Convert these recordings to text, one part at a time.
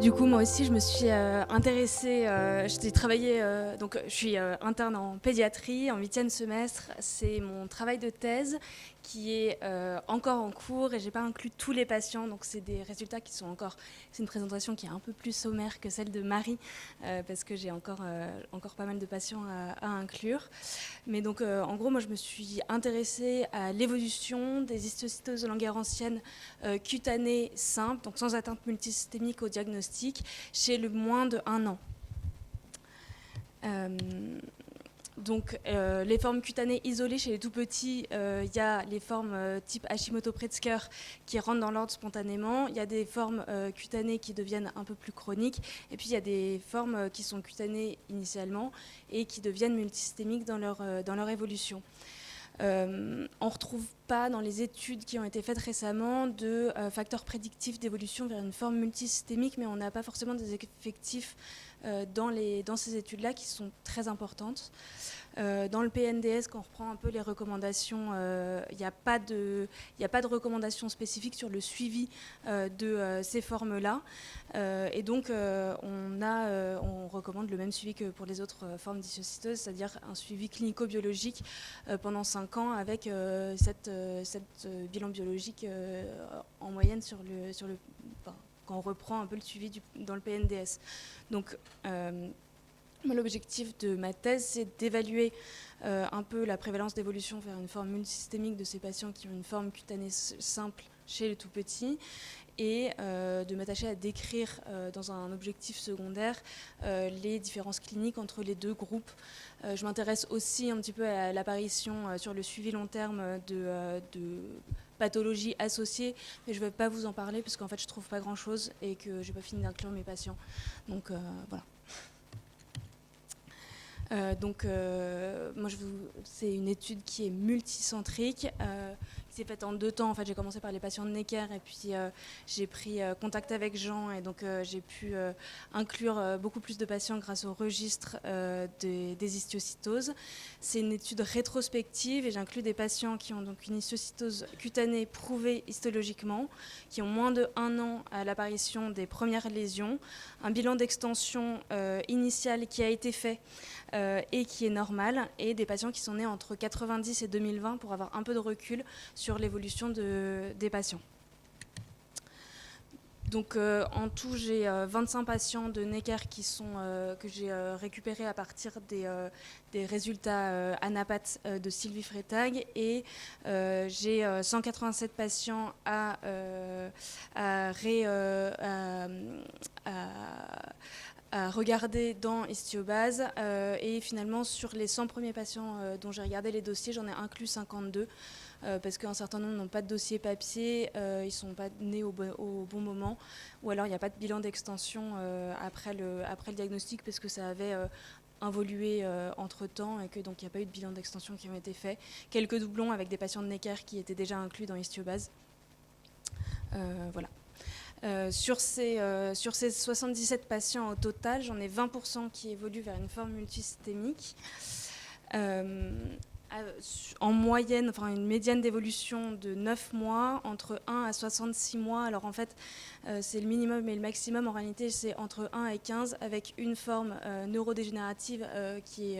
Du coup, moi aussi, je me suis intéressée. J'ai travaillé, donc je suis interne en pédiatrie en 8e semestre. C'est mon travail de thèse qui est encore en cours et j'ai pas inclus tous les patients. Donc c'est des résultats qui sont encore. C'est une présentation qui est un peu plus sommaire que celle de Marie parce que j'ai encore pas mal de patients à inclure. Mais donc, en gros, moi, je me suis intéressée à l'évolution des histiocytoses de Langerhans anciennes cutanées simples, donc sans atteinte multisystémique au diagnostic, chez le moins de 1 an. Les formes cutanées isolées chez les tout petits, il y a les formes type Hashimoto-Pritzker qui rentrent dans l'ordre spontanément. Il y a des formes cutanées qui deviennent un peu plus chroniques. Et puis il y a des formes qui sont cutanées initialement et qui deviennent multisystémiques dans leur évolution. On ne retrouve pas dans les études qui ont été faites récemment de facteurs prédictifs d'évolution vers une forme multisystémique, mais on n'a pas forcément des effectifs dans ces études-là qui sont très importantes. Dans le PNDS, quand on reprend un peu les recommandations, il n'y a pas de recommandations spécifiques sur le suivi de ces formes-là. Et donc, on recommande le même suivi que pour les autres formes d'histiocytose, c'est-à-dire un suivi clinico-biologique pendant 5 ans avec cette bilan biologique en moyenne quand on reprend un peu le suivi dans le PNDS. Donc, l'objectif de ma thèse, c'est d'évaluer un peu la prévalence d'évolution vers une forme multisystémique de ces patients qui ont une forme cutanée simple chez les tout-petits et de m'attacher à décrire dans un objectif secondaire les différences cliniques entre les deux groupes. Je m'intéresse aussi un petit peu à l'apparition sur le suivi long terme de pathologies associées, mais je ne vais pas vous en parler parce qu'en fait je ne trouve pas grand-chose et que je n'ai pas fini d'inclure mes patients. Donc voilà. C'est une étude qui est multicentrique, qui s'est faite en 2 temps. En fait, j'ai commencé par les patients de Necker et puis j'ai pris contact avec Jean et donc j'ai pu inclure beaucoup plus de patients grâce au registre des histiocytoses. C'est une étude rétrospective et j'inclus des patients qui ont donc une histiocytose cutanée prouvée histologiquement, qui ont moins de 1 an à l'apparition des premières lésions, un bilan d'extension initial qui a été fait et qui est normal, et des patients qui sont nés entre 90 et 2020 pour avoir un peu de recul sur l'évolution des patients. Donc en tout, j'ai 25 patients de Necker que j'ai récupérés à partir des résultats ANAPAT de Sylvie Freitag, et j'ai 187 patients à regarder dans Histiobase et finalement sur les 100 premiers patients dont j'ai regardé les dossiers, j'en ai inclus 52 parce qu'un certain nombre n'ont pas de dossier papier, ils ne sont pas nés au bon moment, ou alors il n'y a pas de bilan d'extension après le diagnostic parce que ça avait évolué entre-temps et que donc il n'y a pas eu de bilan d'extension qui ont été faits. Quelques doublons avec des patients de Necker qui étaient déjà inclus dans Histiobase. Voilà. Sur ces 77 patients au total, j'en ai 20% qui évoluent vers une forme multisystémique. En moyenne, enfin une médiane d'évolution de 9 mois, entre 1 à 66 mois. Alors en fait, c'est le minimum et le maximum. En réalité, c'est entre 1 et 15 avec une forme neurodégénérative qui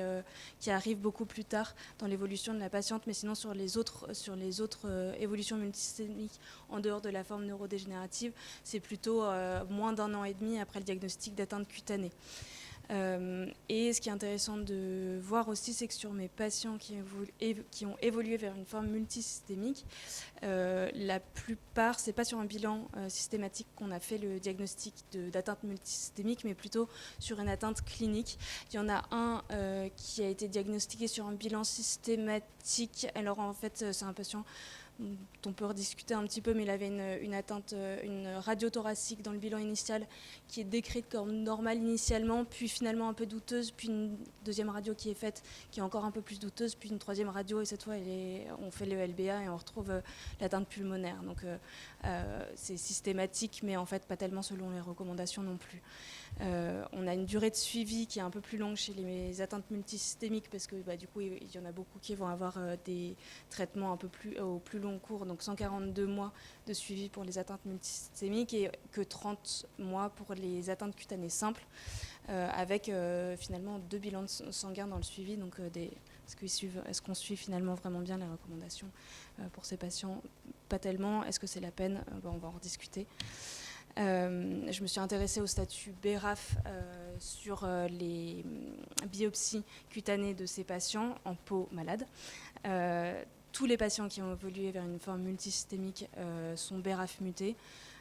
arrive beaucoup plus tard dans l'évolution de la patiente. Mais sinon, sur les autres évolutions multisystémiques en dehors de la forme neurodégénérative, c'est plutôt moins d'1 an et demi après le diagnostic d'atteinte cutanée. Et ce qui est intéressant de voir aussi, c'est que sur mes patients qui ont évolué vers une forme multisystémique, la plupart, c'est pas sur un bilan systématique qu'on a fait le diagnostic d'atteinte multisystémique, mais plutôt sur une atteinte clinique. Il y en a un qui a été diagnostiqué sur un bilan systématique. Alors en fait, c'est un patient dont on peut rediscuter un petit peu, mais il avait une atteinte, une radio thoracique dans le bilan initial qui est décrite comme normale initialement, puis finalement un peu douteuse, puis une deuxième radio qui est faite qui est encore un peu plus douteuse, puis une troisième radio, et cette fois on fait le LBA et on retrouve l'atteinte pulmonaire. Donc c'est systématique, mais en fait pas tellement selon les recommandations non plus. On a une durée de suivi qui est un peu plus longue chez les atteintes multisystémiques parce que du coup il y en a beaucoup qui vont avoir des traitements un peu plus au plus long long cours, donc 142 mois de suivi pour les atteintes multisystémiques et que 30 mois pour les atteintes cutanées simples, avec finalement 2 bilans sanguins dans le suivi. Donc, est-ce qu'on suit finalement vraiment bien les recommandations pour ces patients? Pas tellement. Est-ce que c'est la peine? On va en rediscuter. Je me suis intéressée au statut BRAF sur les biopsies cutanées de ces patients en peau malade. Tous les patients qui ont évolué vers une forme multisystémique sont BRAF mutés.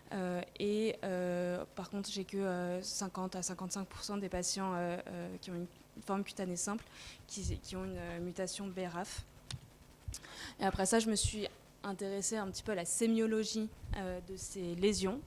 Par contre, j'ai que 50 à 55% des patients qui ont une forme cutanée simple qui ont une mutation BRAF. Et après ça, je me suis intéressée un petit peu à la sémiologie de ces lésions.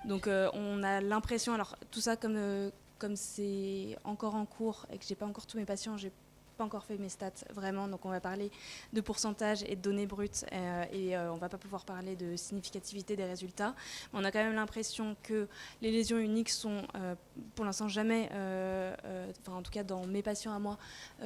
Donc on a l'impression, alors tout ça comme c'est encore en cours et que j'ai pas encore tous mes patients, j'ai pas encore fait mes stats vraiment, donc on va parler de pourcentage et de données brutes on va pas pouvoir parler de significativité des résultats. Mais on a quand même l'impression que les lésions uniques sont pour l'instant jamais, en tout cas dans mes patients à moi,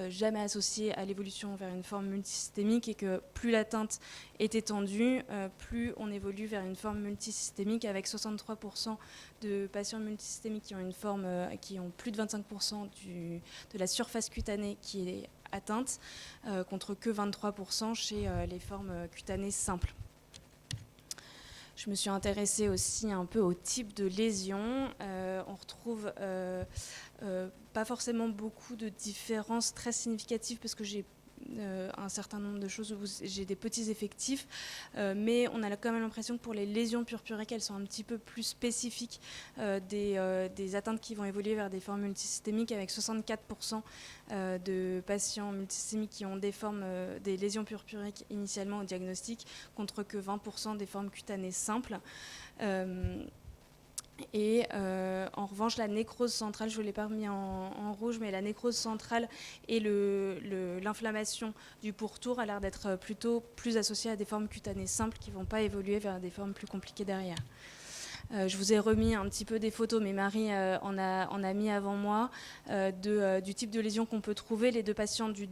jamais associées à l'évolution vers une forme multisystémique et que plus l'atteinte est étendue, plus on évolue vers une forme multisystémique avec 63% de patients multisystémiques qui ont une forme, qui ont plus de 25% de la surface cutanée qui est atteinte, contre que 23% chez les formes cutanées simples. Je me suis intéressée aussi un peu au type de lésions. On retrouve pas forcément beaucoup de différences très significatives parce que j'ai un certain nombre de choses où j'ai des petits effectifs, mais on a quand même l'impression que pour les lésions purpuriques, elles sont un petit peu plus spécifiques des atteintes qui vont évoluer vers des formes multisystémiques, avec 64% de patients multisystémiques qui ont des lésions purpuriques initialement au diagnostic, contre que 20% des formes cutanées simples. En revanche, la nécrose centrale, je ne l'ai pas remis en rouge, mais la nécrose centrale et l'inflammation du pourtour a l'air d'être plutôt plus associée à des formes cutanées simples qui ne vont pas évoluer vers des formes plus compliquées derrière. Je vous ai remis un petit peu des photos, mais Marie en a mis avant moi, du type de lésion qu'on peut trouver. Les deux patients qui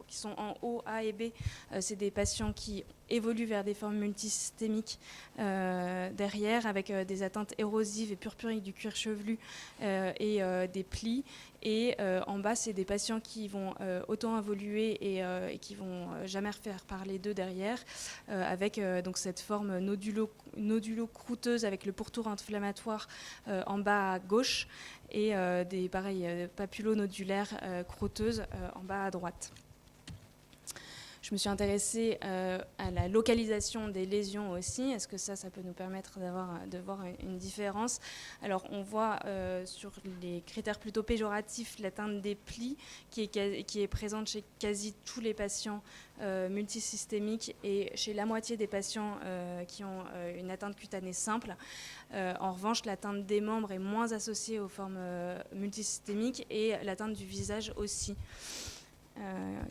sont en haut, A et B, c'est des patients qui évoluent vers des formes multisystémiques derrière, avec des atteintes érosives et purpuriques du cuir chevelu et des plis. Et en bas, c'est des patients qui vont autant évoluer et qui vont jamais refaire parler d'eux derrière, avec donc cette forme nodulo-croûteuse avec le pourtour inflammatoire en bas à gauche et des papulonodulaires croûteuses en bas à droite. Je me suis intéressée à la localisation des lésions aussi. Est-ce que ça peut nous permettre de voir une différence? Alors, on voit sur les critères plutôt péjoratifs l'atteinte des plis qui est présente chez quasi tous les patients multisystémiques et chez la moitié des patients qui ont une atteinte cutanée simple. En revanche, l'atteinte des membres est moins associée aux formes multisystémiques et l'atteinte du visage aussi.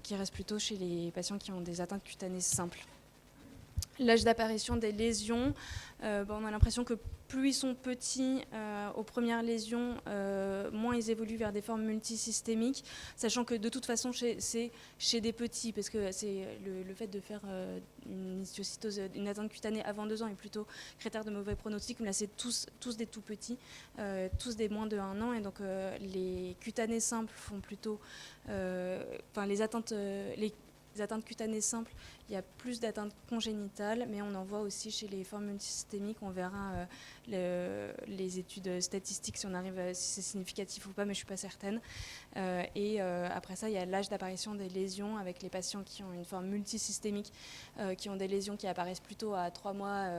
Qui reste plutôt chez les patients qui ont des atteintes cutanées simples. L'âge d'apparition des lésions, on a l'impression que plus ils sont petits aux premières lésions, moins ils évoluent vers des formes multisystémiques, sachant que de toute façon c'est chez des petits, parce que c'est le fait de faire une histiocytose, une atteinte cutanée avant 2 ans est plutôt critère de mauvais pronostic, mais là c'est tous des tout petits, tous des moins de 1 an, et donc les cutanés simples font plutôt, les atteintes cutanées simples, il y a plus d'atteintes congénitales, mais on en voit aussi chez les formes multisystémiques. On verra les études statistiques si on arrive si c'est significatif ou pas, mais je ne suis pas certaine. Après ça, il y a l'âge d'apparition des lésions avec les patients qui ont une forme multisystémique, qui ont des lésions qui apparaissent plutôt à 3 mois,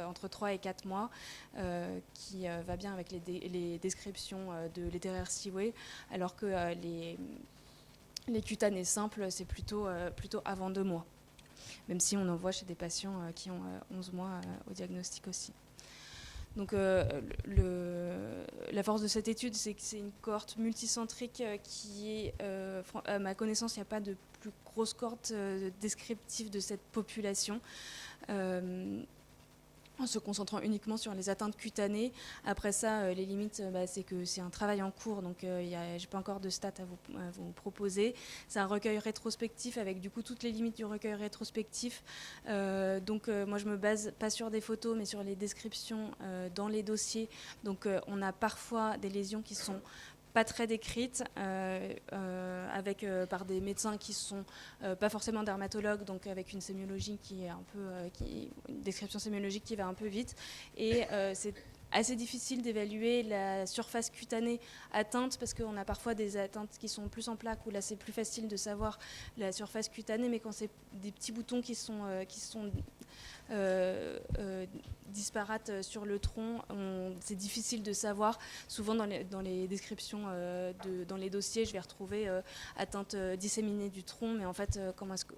entre 3 et 4 mois, qui va bien avec les descriptions de l'Iteraire Seaway, alors que les cutanées simples, c'est plutôt avant 2 mois, même si on en voit chez des patients qui ont 11 mois au diagnostic aussi. Donc la force de cette étude, c'est que c'est une cohorte multicentrique qui est, à ma connaissance, il n'y a pas de plus grosse cohorte descriptive de cette population. en se concentrant uniquement sur les atteintes cutanées. Après ça, les limites, c'est que c'est un travail en cours, donc je n'ai pas encore de stats à vous proposer. C'est un recueil rétrospectif avec du coup toutes les limites du recueil rétrospectif. Donc moi je me base pas sur des photos, mais sur les descriptions dans les dossiers. Donc on a parfois des lésions qui sont pas très décrites, par des médecins qui sont pas forcément dermatologues, donc avec une sémiologie qui est un peu, une description sémiologique qui va un peu vite. Et c'est assez difficile d'évaluer la surface cutanée atteinte parce qu'on a parfois des atteintes qui sont plus en plaques où là c'est plus facile de savoir la surface cutanée, mais quand c'est des petits boutons qui sont disparates sur le tronc, c'est difficile de savoir. Souvent dans les descriptions, dans les dossiers, je vais retrouver atteinte disséminée du tronc, mais en fait,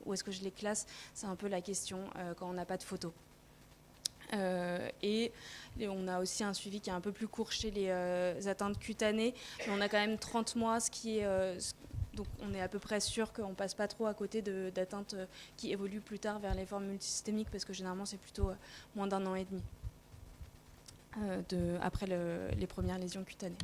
où est-ce que je les classe, c'est un peu la question quand on n'a pas de photos. Et on a aussi un suivi qui est un peu plus court chez les atteintes cutanées, mais on a quand même 30 mois, ce qui est... donc on est à peu près sûr qu'on ne passe pas trop à côté d'atteintes qui évoluent plus tard vers les formes multisystémiques, parce que généralement c'est plutôt moins d'1 an et demi après les premières lésions cutanées.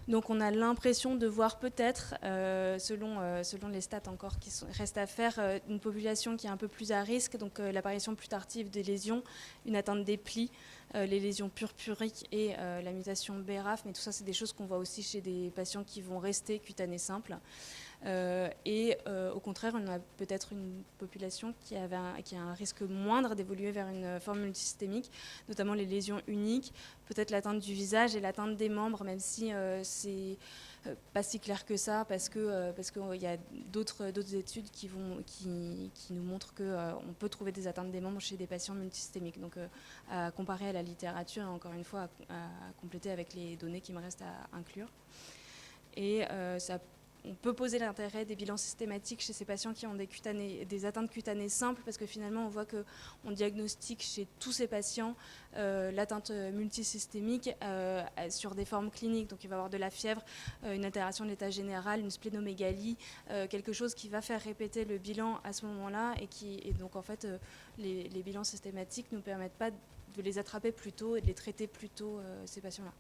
Donc on a l'impression de voir peut-être, selon les stats encore qui restent à faire, une population qui est un peu plus à risque, donc l'apparition plus tardive des lésions, une atteinte des plis, les lésions purpuriques et la mutation BRAF, mais tout ça c'est des choses qu'on voit aussi chez des patients qui vont rester cutanées simples. Au contraire, on a peut-être une population qui a un risque moindre d'évoluer vers une forme multisystémique, notamment les lésions uniques, peut-être l'atteinte du visage et l'atteinte des membres, même si c'est pas si clair que ça, parce qu'il y a d'autres études qui nous montrent qu'on peut trouver des atteintes des membres chez des patients multisystémiques. Donc à comparer à la littérature, et encore une fois à compléter avec les données qui me restent à inclure. Et on peut poser l'intérêt des bilans systématiques chez ces patients qui ont des atteintes cutanées simples, parce que finalement on voit qu'on diagnostique chez tous ces patients l'atteinte multisystémique sur des formes cliniques. Donc il va y avoir de la fièvre, une altération de l'état général, une splénomégalie, quelque chose qui va faire répéter le bilan à ce moment-là, et donc en fait les bilans systématiques ne nous permettent pas de les attraper plus tôt et de les traiter plus tôt, ces patients-là.